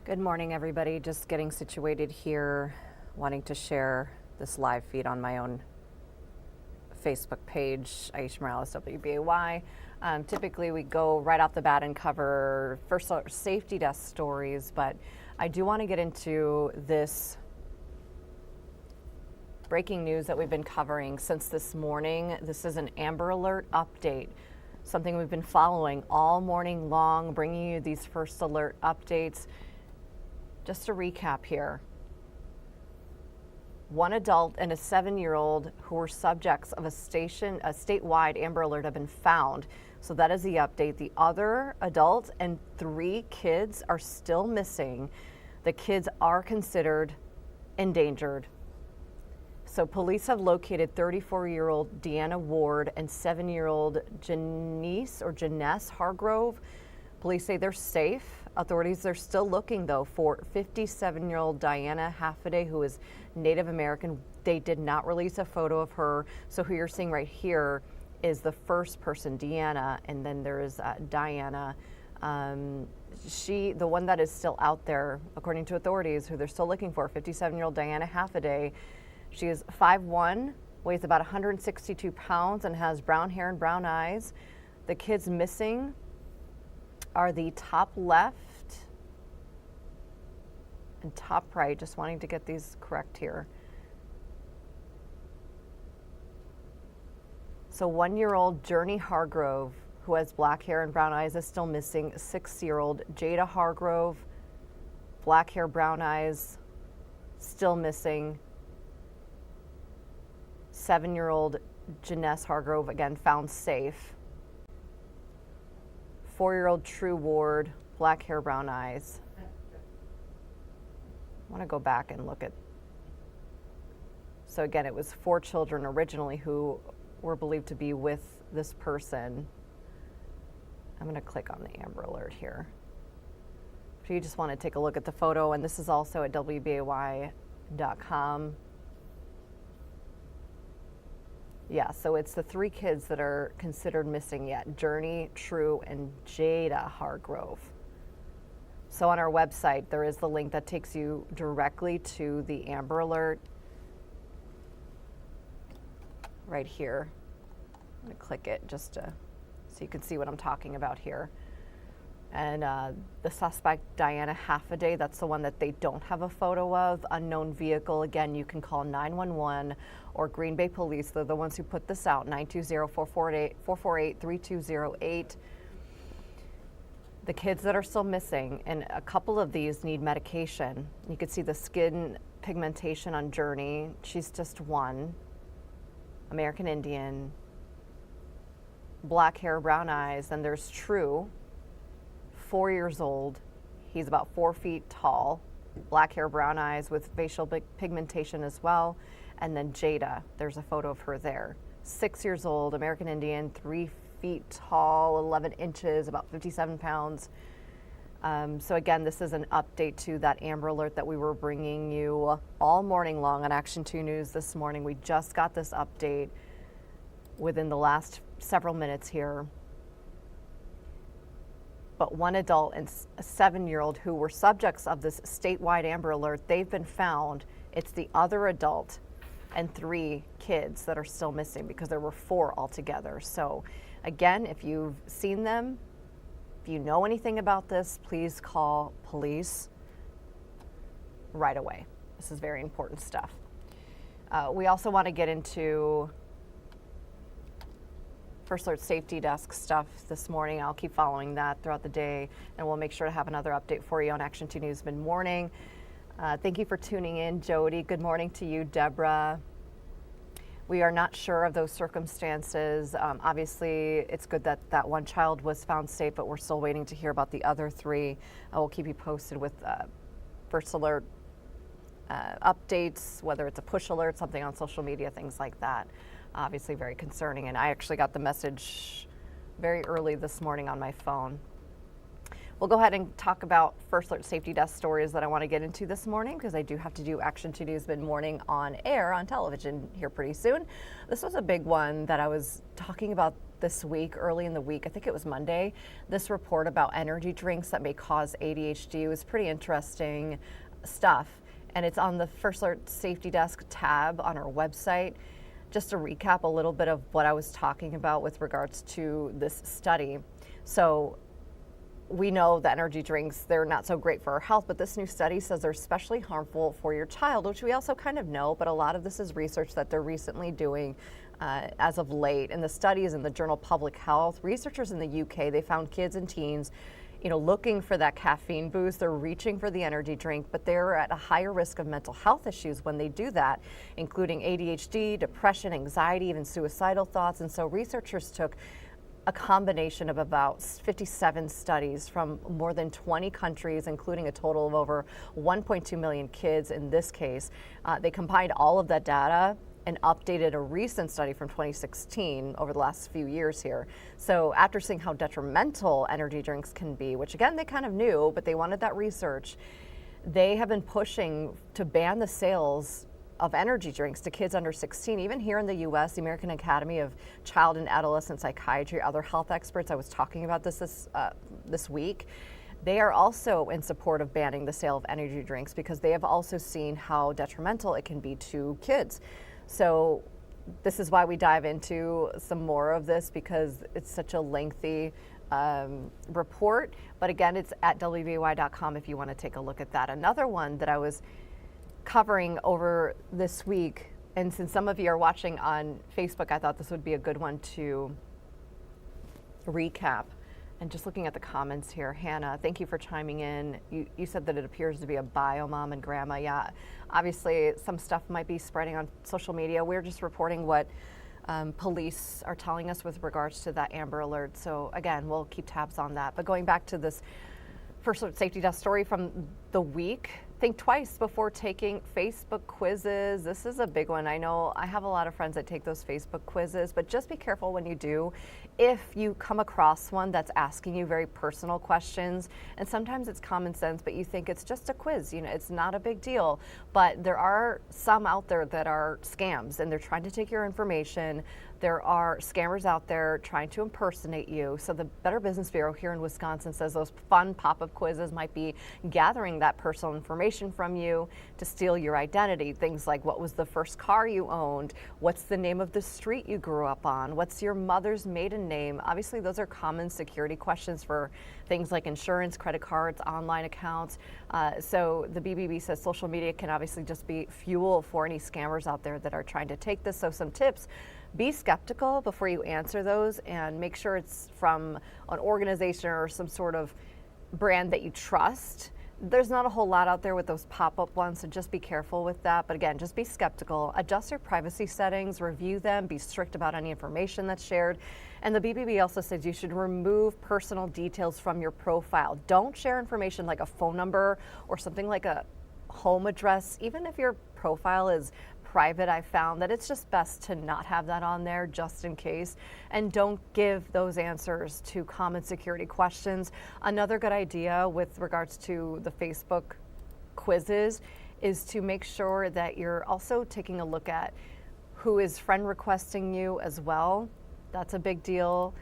Good morning, everybody. Just getting situated here, wanting to share this live feed on my own Facebook page, Aisha Morales, WBAY. Typically, we go right off the bat and cover first safety desk stories, but I do want to get into this breaking news that we've been covering since this morning. This is an Amber Alert update, something we've been following all morning long, bringing you these first alert updates. Just to recap here, one adult and a 7-year-old who were subjects of a statewide Amber Alert have been found. So that is the update. The other adult and 3 kids are still missing. The kids are considered endangered. So police have located 34-year-old Deanna Ward and 7-year-old Janesse Hargrove. Police say they're safe. Authorities are still looking, though, for 57-year-old Diana Haffaday, who is Native American. They did not release a photo of her. So who you're seeing right here is the first person, Deanna, and then there is Diana. The one that is still out there, according to authorities, who they're still looking for, 57-year-old Diana Haffaday. She is 5'1", weighs about 162 pounds, and has brown hair and brown eyes. The kids missing are the top left and top right, just wanting to get these correct here. So 1-year-old Journey Hargrove, who has black hair and brown eyes, is still missing. 6-year-old Jada Hargrove, black hair, brown eyes, still missing. 7-year-old Janesse Hargrove, again, found safe. 4-year-old True Ward, black hair, brown eyes. I want to go back and look at. So again, it was 4 children originally who were believed to be with this person. I'm going to click on the Amber Alert here. If you just want to take a look at the photo, and this is also at WBAY.com. Yeah, so it's the 3 kids that are considered missing yet, Journey, True, and Jada Hargrove. So on our website, there is the link that takes you directly to the Amber Alert right here. I'm going to click it just so you can see what I'm talking about here. And the suspect, Diana Haffaday, that's the one that they don't have a photo of. Unknown vehicle. Again, you can call 911 or Green Bay Police. They're the ones who put this out, 920-448-3208. The kids that are still missing, and a couple of these need medication. You can see the skin pigmentation on Journey. She's just 1. American Indian. Black hair, brown eyes. Then there's True, 4 years old. He's about 4 feet tall, black hair, brown eyes with facial pigmentation as well. And then Jada, there's a photo of her there. 6 years old, American Indian, 3 feet tall, 11 inches, about 57 pounds. So again, this is an update to that Amber Alert that we were bringing you all morning long on Action 2 News this morning. We just got this update within the last several minutes here. But 1 adult and a 7-year-old who were subjects of this statewide Amber Alert, they've been found. It's the other adult and 3 kids that are still missing, because there were 4 altogether. So again, if you've seen them, if you know anything about this, please call police right away. This is very important stuff. We also want to get into First Alert Safety Desk stuff this morning. I'll keep following that throughout the day, and we'll make sure to have another update for you on Action 2 News mid-morning. Thank you for tuning in, Jody. Good morning to you, Deborah. We are not sure of those circumstances. Obviously, it's good that that 1 child was found safe, but we're still waiting to hear about the other 3. I will keep you posted with First Alert updates, whether it's a push alert, something on social media, things like that. Obviously very concerning, and I actually got the message very early this morning on my phone. We'll go ahead and talk about First Alert Safety Desk stories that I want to get into this morning, because I do have to do Action 2 News mid-morning on air on television here pretty soon. This was a big one that I was talking about this week, early in the week, I think it was Monday, this report about energy drinks that may cause ADHD. It was pretty interesting stuff. And it's on the First Alert Safety Desk tab on our website. Just to recap a little bit of what I was talking about with regards to this study. So we know the energy drinks, they're not so great for our health, but this new study says they're especially harmful for your child, which we also kind of know, but a lot of this is research that they're recently doing as of late. And the study is in the journal Public Health. Researchers in the UK, they found kids and teens looking for that caffeine boost. They're reaching for the energy drink, but they're at a higher risk of mental health issues when they do that, including ADHD, depression, anxiety, even suicidal thoughts. And so researchers took a combination of about 57 studies from more than 20 countries, including a total of over 1.2 million kids in this case. They combined all of that data and updated a recent study from 2016 over the last few years here. So after seeing how detrimental energy drinks can be, which again they kind of knew, but they wanted that research, they have been pushing to ban the sales of energy drinks to kids under 16. Even here in the U.S., the American Academy of Child and Adolescent Psychiatry, other health experts, I was talking about this week, they are also in support of banning the sale of energy drinks because they have also seen how detrimental it can be to kids. So this is why we dive into some more of this, because it's such a lengthy report. But again, it's at WBAY.com if you want to take a look at that. Another one that I was covering over this week, and since some of you are watching on Facebook, I thought this would be a good one to recap. And just looking at the comments here, Hannah, thank you for chiming in. You said that it appears to be a bio mom and grandma. Yeah, obviously some stuff might be spreading on social media. We're just reporting what police are telling us with regards to that Amber Alert. So again, we'll keep tabs on that. But going back to this First Alert Safety Desk story from the week, think twice before taking Facebook quizzes. This is a big one. I know I have a lot of friends that take those Facebook quizzes, but just be careful when you do. If you come across one that's asking you very personal questions, and sometimes it's common sense, but you think it's just a quiz, it's not a big deal. But there are some out there that are scams, and they're trying to take your information. There are scammers out there trying to impersonate you. So the Better Business Bureau here in Wisconsin says those fun pop-up quizzes might be gathering that personal information from you to steal your identity. Things like, what was the first car you owned? What's the name of the street you grew up on? What's your mother's maiden name? Obviously, those are common security questions for things like insurance, credit cards, online accounts. So the BBB says social media can obviously just be fuel for any scammers out there that are trying to take this. So some tips: be skeptical before you answer those, and make sure it's from an organization or some sort of brand that you trust. There's not a whole lot out there with those pop-up ones, so just be careful with that. But again, just be skeptical. Adjust your privacy settings, review them, be strict about any information that's shared. And the BBB also says you should remove personal details from your profile. Don't share information like a phone number or something like a home address. Even if your profile is private, I found that it's just best to not have that on there just in case. And don't give those answers to common security questions. Another good idea with regards to the Facebook quizzes is to make sure that you're also taking a look at who is friend requesting you as well. That's a big deal.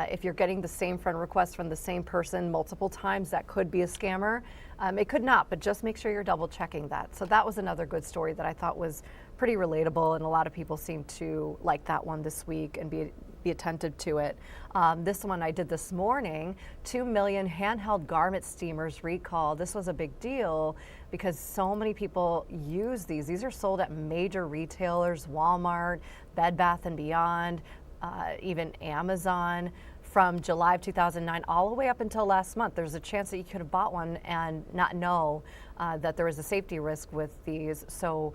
If you're getting the same friend request from the same person multiple times, that could be a scammer. It could not, but just make sure you're double checking that. So that was another good story that I thought was pretty relatable, and a lot of people seem to like that one this week and be attentive to it. This one I did this morning: 2 million handheld garment steamers recalled. This was a big deal because so many people use these. These are sold at major retailers, Walmart, Bed Bath & Beyond, even Amazon, from July of 2009 all the way up until last month. There's a chance that you could have bought one and not know that there was a safety risk with these. So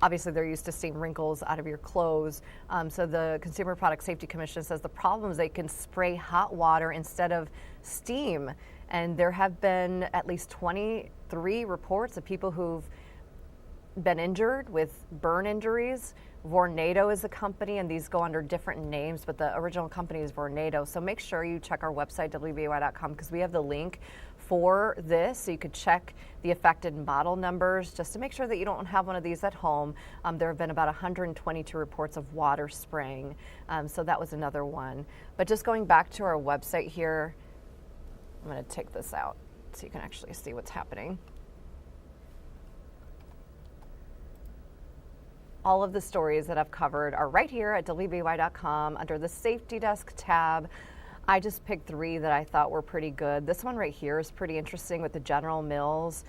obviously they're used to seeing wrinkles out of your clothes. So the Consumer Product Safety Commission says the problem is they can spray hot water instead of steam. And there have been at least 23 reports of people who've been injured with burn injuries. Vornado is the company, and these go under different names, but the original company is Vornado. So make sure you check our website, WBAY.com, because we have the link for this, so you could check the affected model numbers just to make sure that you don't have one of these at home. There have been about 122 reports of water spraying, so that was another one. But just going back to our website here, I'm going to take this out so you can actually see what's happening. All of the stories that I've covered are right here at WBAY.com under the Safety Desk tab. I just picked 3 that I thought were pretty good. This one right here is pretty interesting with the General Mills.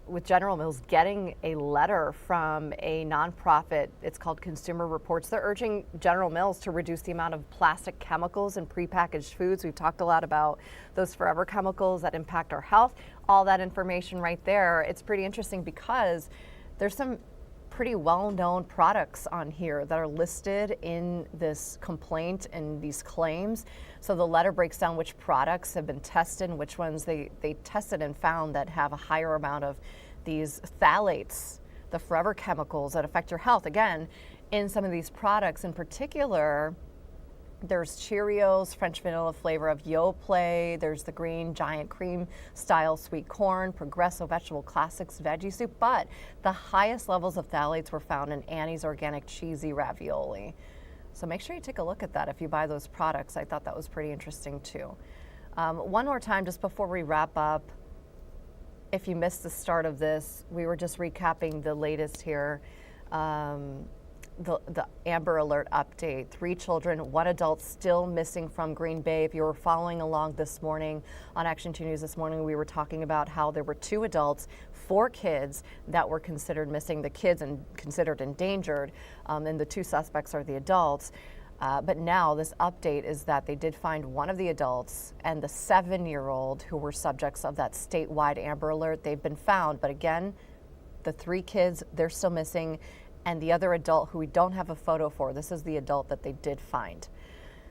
With General Mills getting a letter from a nonprofit, it's called Consumer Reports. They're urging General Mills to reduce the amount of plastic chemicals in prepackaged foods. We've talked a lot about those forever chemicals that impact our health. All that information right there. It's pretty interesting because there's some pretty well-known products on here that are listed in this complaint and these claims. So the letter breaks down which products have been tested and which ones they tested and found that have a higher amount of these phthalates, the forever chemicals that affect your health. Again, in some of these products in particular, there's Cheerios, French vanilla flavor of Yoplait. There's the green giant cream style sweet corn, Progresso vegetable classics veggie soup. But the highest levels of phthalates were found in Annie's organic cheesy ravioli. So make sure you take a look at that if you buy those products. I thought that was pretty interesting too. One more time, just before we wrap up, if you missed the start of this, we were just recapping the latest here. The Amber Alert update. 3 children, 1 adult still missing from Green Bay. If you were following along this morning on Action 2 News this morning, we were talking about how there were 2 adults, 4 kids that were considered missing, the kids and considered endangered, and the 2 suspects are the adults. But now this update is that they did find 1 of the adults and the 7-year-old who were subjects of that statewide Amber Alert. They've been found, but again, the 3 kids, they're still missing. And the other adult who we don't have a photo for, this is the adult that they did find.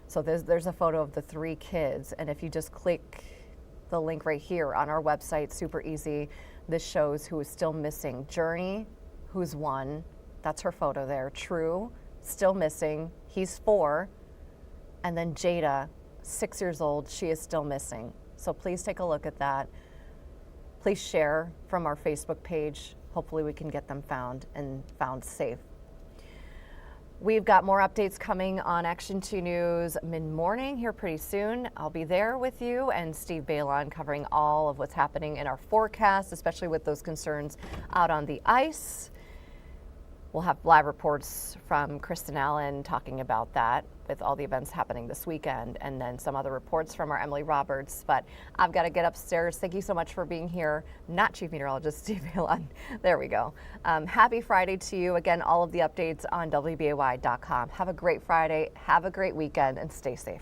So there's a photo of the 3 kids. And if you just click the link right here on our website, super easy, this shows who is still missing. Journey, who's 1, that's her photo there. True, still missing, he's 4. And then Jada, 6 years old, she is still missing. So please take a look at that. Please share from our Facebook page. Hopefully we can get them found and found safe. We've got more updates coming on Action 2 News mid-morning here pretty soon. I'll be there with you and Steve Balon covering all of what's happening in our forecast, especially with those concerns out on the ice. We'll have live reports from Kristen Allen talking about that with all the events happening this weekend, and then some other reports from our Emily Roberts. But I've got to get upstairs. Thank you so much for being here. Not Chief Meteorologist Steve Balon. There we go. Happy Friday to you. Again, all of the updates on WBAY.com. Have a great Friday. Have a great weekend and stay safe.